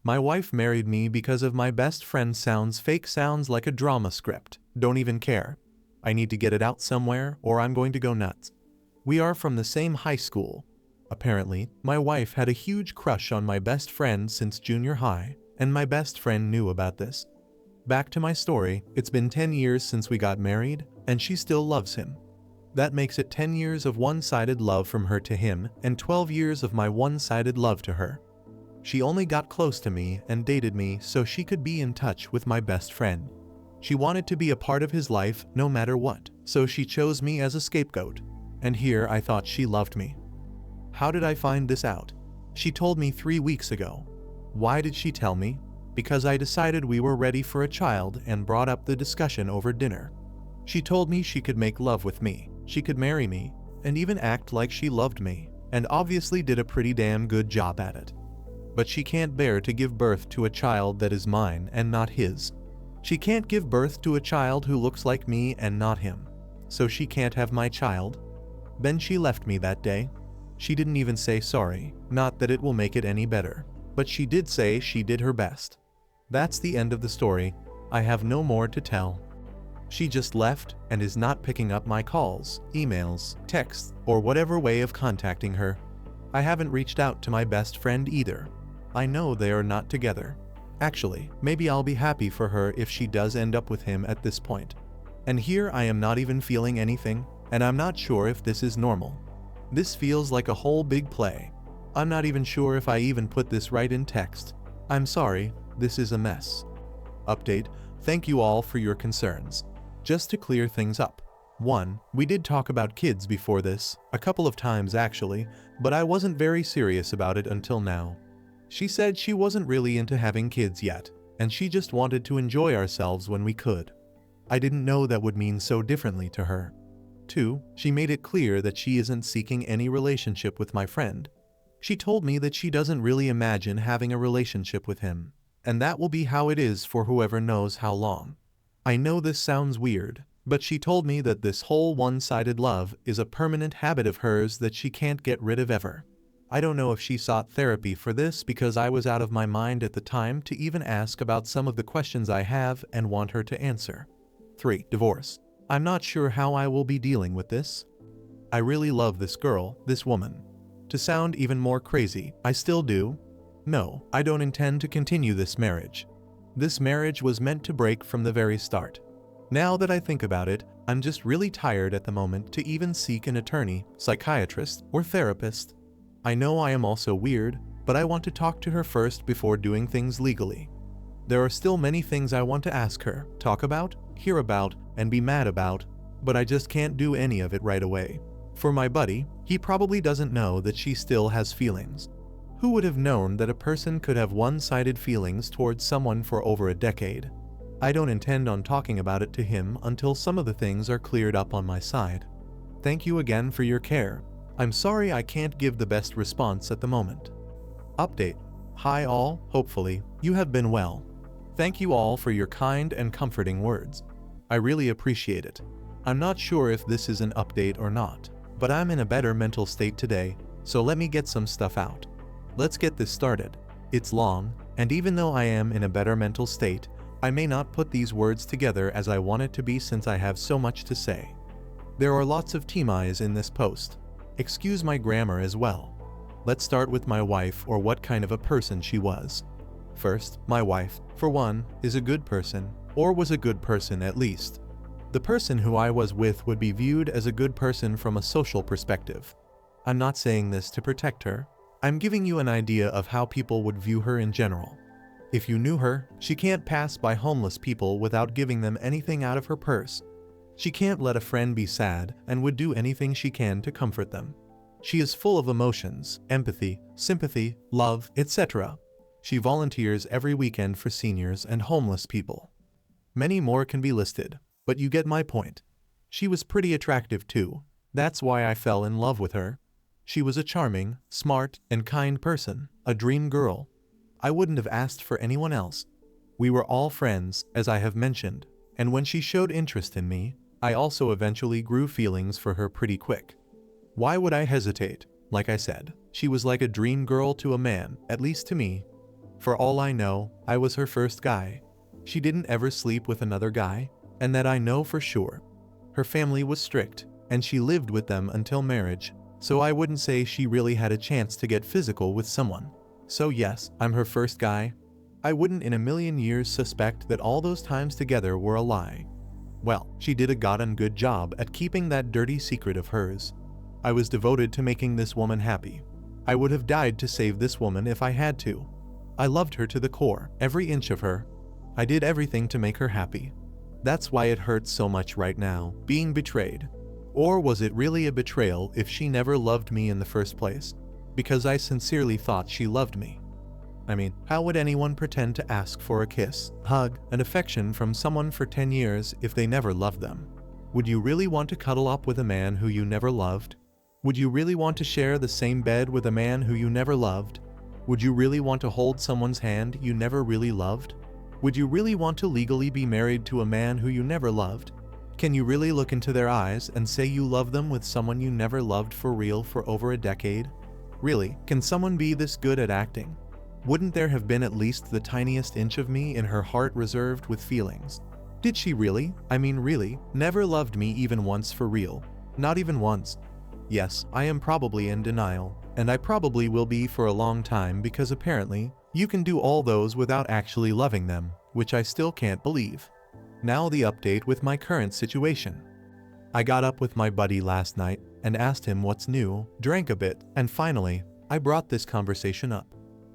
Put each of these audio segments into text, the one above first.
My wife married me because of my best friend sounds fake, sounds like a drama script. Don't even care. I need to get it out somewhere or I'm going to go nuts. We are from the same high school. Apparently, my wife had a huge crush on my best friend since junior high, and my best friend knew about this. Back to my story, it's been 10 years since we got married, and she still loves him. That makes it 10 years of one-sided love from her to him, and 12 years of my one-sided love to her. She only got close to me and dated me so she could be in touch with my best friend. She wanted to be a part of his life no matter what, so she chose me as a scapegoat. And here I thought she loved me. How did I find this out? She told me 3 weeks ago. Why did she tell me? Because I decided we were ready for a child and brought up the discussion over dinner. She told me she could make love with me, she could marry me, and even act like she loved me, and obviously did a pretty damn good job at it. But she can't bear to give birth to a child that is mine and not his. She can't give birth to a child who looks like me and not him. So she can't have my child. Then she left me that day. She didn't even say sorry, not that it will make it any better, but she did say she did her best. That's the end of the story. I have no more to tell. She just left and is not picking up my calls, emails, texts, or whatever way of contacting her. I haven't reached out to my best friend either. I know they are not together. Actually, maybe I'll be happy for her if she does end up with him at this point. And here I am not even feeling anything, and I'm not sure if this is normal. This feels like a whole big play. I'm not even sure if I even put this right in text. I'm sorry, this is a mess. Update, thank you all for your concerns. Just to clear things up. 1. We did talk about kids before this, a couple of times actually, but I wasn't very serious about it until now. She said she wasn't really into having kids yet, and she just wanted to enjoy ourselves when we could. I didn't know that would mean so differently to her. 2. She made it clear that she isn't seeking any relationship with my friend. She told me that she doesn't really imagine having a relationship with him, and that will be how it is for whoever knows how long. I know this sounds weird, but she told me that this whole one-sided love is a permanent habit of hers that she can't get rid of ever. I don't know if she sought therapy for this because I was out of my mind at the time to even ask about some of the questions I have and want her to answer. 3. Divorce. I'm not sure how I will be dealing with this. I really love this girl, this woman. To sound even more crazy, I still do. No, I don't intend to continue this marriage. This marriage was meant to break from the very start. Now that I think about it, I'm just really tired at the moment to even seek an attorney, psychiatrist, or therapist. I know I am also weird, but I want to talk to her first before doing things legally. There are still many things I want to ask her, talk about, hear about, and be mad about, but I just can't do any of it right away. For my buddy, he probably doesn't know that she still has feelings. Who would have known that a person could have one-sided feelings towards someone for over a decade? I don't intend on talking about it to him until some of the things are cleared up on my side. Thank you again for your care. I'm sorry I can't give the best response at the moment. Update. Hi all, hopefully, you have been well. Thank you all for your kind and comforting words. I really appreciate it. I'm not sure if this is an update or not, but I'm in a better mental state today, so let me get some stuff out. Let's get this started. It's long, and even though I am in a better mental state, I may not put these words together as I want it to be since I have so much to say. There are lots of TMIs in this post. Excuse my grammar as well. Let's start with my wife or what kind of a person she was. First, my wife, for one, is a good person, or was a good person at least. The person who I was with would be viewed as a good person from a social perspective. I'm not saying this to protect her. I'm giving you an idea of how people would view her in general. If you knew her, she can't pass by homeless people without giving them anything out of her purse. She can't let a friend be sad and would do anything she can to comfort them. She is full of emotions, empathy, sympathy, love, etc. She volunteers every weekend for seniors and homeless people. Many more can be listed, but you get my point. She was pretty attractive too. That's why I fell in love with her. She was a charming, smart, and kind person, a dream girl. I wouldn't have asked for anyone else. We were all friends, as I have mentioned, and when she showed interest in me, I also eventually grew feelings for her pretty quick. Why would I hesitate? Like I said, she was like a dream girl to a man, at least to me. For all I know, I was her first guy. She didn't ever sleep with another guy, and that I know for sure. Her family was strict, and she lived with them until marriage, so I wouldn't say she really had a chance to get physical with someone. So yes, I'm her first guy. I wouldn't in a million years suspect that all those times together were a lie. Well, she did a goddamn good job at keeping that dirty secret of hers. I was devoted to making this woman happy. I would have died to save this woman if I had to. I loved her to the core, every inch of her. I did everything to make her happy. That's why it hurts so much right now, being betrayed. Or was it really a betrayal if she never loved me in the first place? Because I sincerely thought she loved me. I mean, how would anyone pretend to ask for a kiss, hug, and affection from someone for 10 years if they never loved them? Would you really want to cuddle up with a man who you never loved? Would you really want to share the same bed with a man who you never loved? Would you really want to hold someone's hand you never really loved? Would you really want to legally be married to a man who you never loved? Can you really look into their eyes and say you love them with someone you never loved for real for over a decade? Really, can someone be this good at acting? Wouldn't there have been at least the tiniest inch of me in her heart reserved with feelings? Did she really, never loved me even once for real? Not even once. Yes, I am probably in denial, and I probably will be for a long time because apparently, you can do all those without actually loving them, which I still can't believe. Now the update with my current situation. I got up with my buddy last night and asked him what's new, drank a bit, and finally, I brought this conversation up.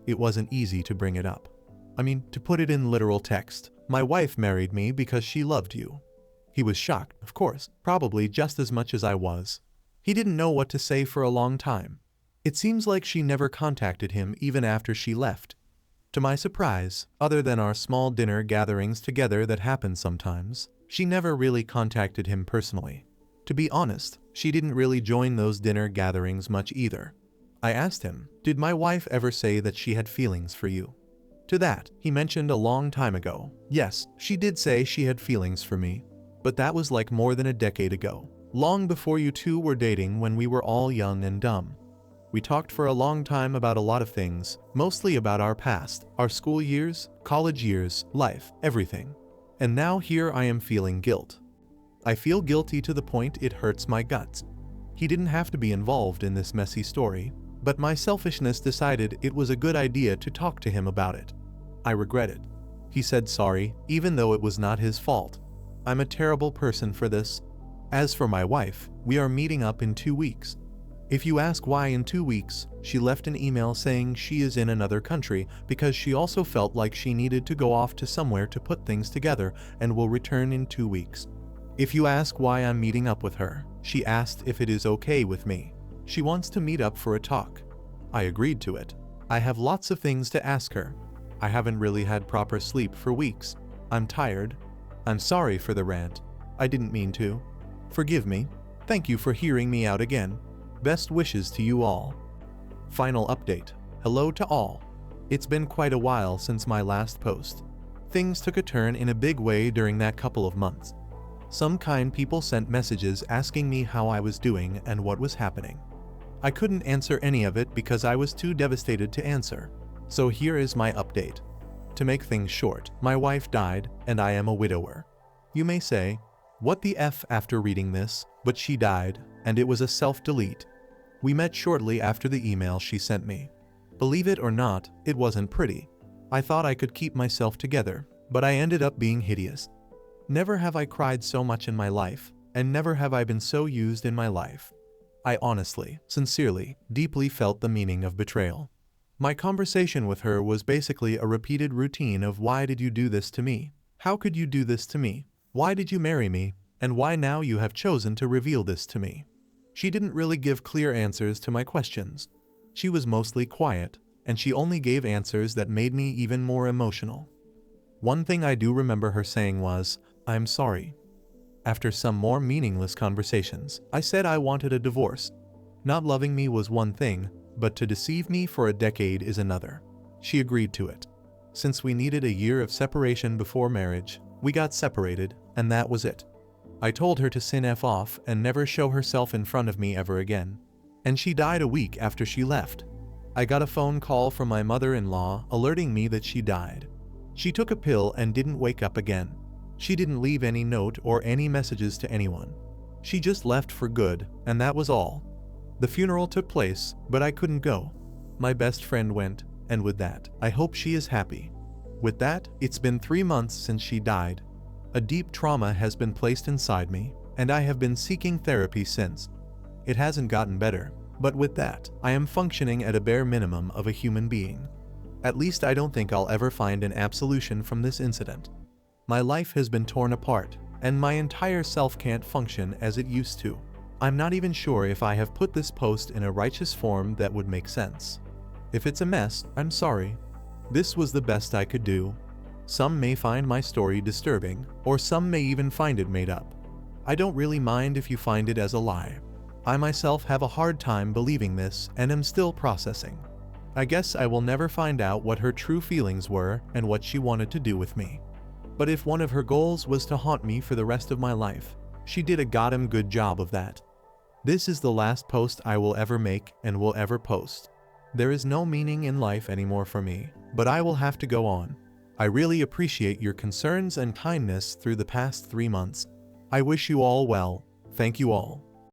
It wasn't easy to bring it up. I mean, to put it in literal text, my wife married me because she loved you. He was shocked, of course, probably just as much as I was. He didn't know what to say for a long time. It seems like she never contacted him even after she left. To my surprise, other than our small dinner gatherings together that happen sometimes, she never really contacted him personally. To be honest, she didn't really join those dinner gatherings much either. I asked him, did my wife ever say that she had feelings for you? To that, he mentioned a long time ago. Yes, she did say she had feelings for me, but that was like more than a decade ago, long before you two were dating when we were all young and dumb. We talked for a long time about a lot of things, mostly about our past, our school years, college years, life, everything. And now here I am feeling guilt. I feel guilty to the point it hurts my guts. He didn't have to be involved in this messy story, but my selfishness decided it was a good idea to talk to him about it. I regret it. He said sorry, even though it was not his fault. I'm a terrible person for this. As for my wife, we are meeting up in 2 weeks. If you ask why in 2 weeks, she left an email saying she is in another country because she also felt like she needed to go off to somewhere to put things together and will return in 2 weeks. If you ask why I'm meeting up with her, she asked if it is okay with me. She wants to meet up for a talk. I agreed to it. I have lots of things to ask her. I haven't really had proper sleep for weeks. I'm tired. I'm sorry for the rant. I didn't mean to. Forgive me. Thank you for hearing me out again. Best wishes to you all. Final update. Hello to all. It's been quite a while since my last post. Things took a turn in a big way during that couple of months. Some kind people sent messages asking me how I was doing and what was happening. I couldn't answer any of it because I was too devastated to answer. So here is my update. To make things short, my wife died and I am a widower. You may say, what the F after reading this, but she died, and it was a self-delete. We met shortly after the email she sent me. Believe it or not, it wasn't pretty. I thought I could keep myself together, but I ended up being hideous. Never have I cried so much in my life, and never have I been so used in my life. I honestly, sincerely, deeply felt the meaning of betrayal. My conversation with her was basically a repeated routine of why did you do this to me? How could you do this to me? Why did you marry me? And why now you have chosen to reveal this to me? She didn't really give clear answers to my questions. She was mostly quiet, and she only gave answers that made me even more emotional. One thing I do remember her saying was, I'm sorry. After some more meaningless conversations, I said I wanted a divorce. Not loving me was one thing, but to deceive me for a decade is another. She agreed to it. Since we needed a year of separation before marriage, we got separated, and that was it. I told her to sin F off and never show herself in front of me ever again. And she died a week after she left. I got a phone call from my mother-in-law alerting me that she died. She took a pill and didn't wake up again. She didn't leave any note or any messages to anyone. She just left for good, and that was all. The funeral took place, but I couldn't go. My best friend went, and with that, I hope she is happy. With that, it's been 3 months since she died. A deep trauma has been placed inside me, and I have been seeking therapy since. It hasn't gotten better, but with that, I am functioning at a bare minimum of a human being. At least I don't think I'll ever find an absolution from this incident. My life has been torn apart, and my entire self can't function as it used to. I'm not even sure if I have put this post in a righteous form that would make sense. If it's a mess, I'm sorry. This was the best I could do. Some may find my story disturbing, or some may even find it made up. I don't really mind if you find it as a lie. I myself have a hard time believing this and am still processing. I guess I will never find out what her true feelings were and what she wanted to do with me. But if one of her goals was to haunt me for the rest of my life, she did a goddamn good job of that. This is the last post I will ever make and will ever post. There is no meaning in life anymore for me, but I will have to go on. I really appreciate your concerns and kindness through the past 3 months. I wish you all well. Thank you all.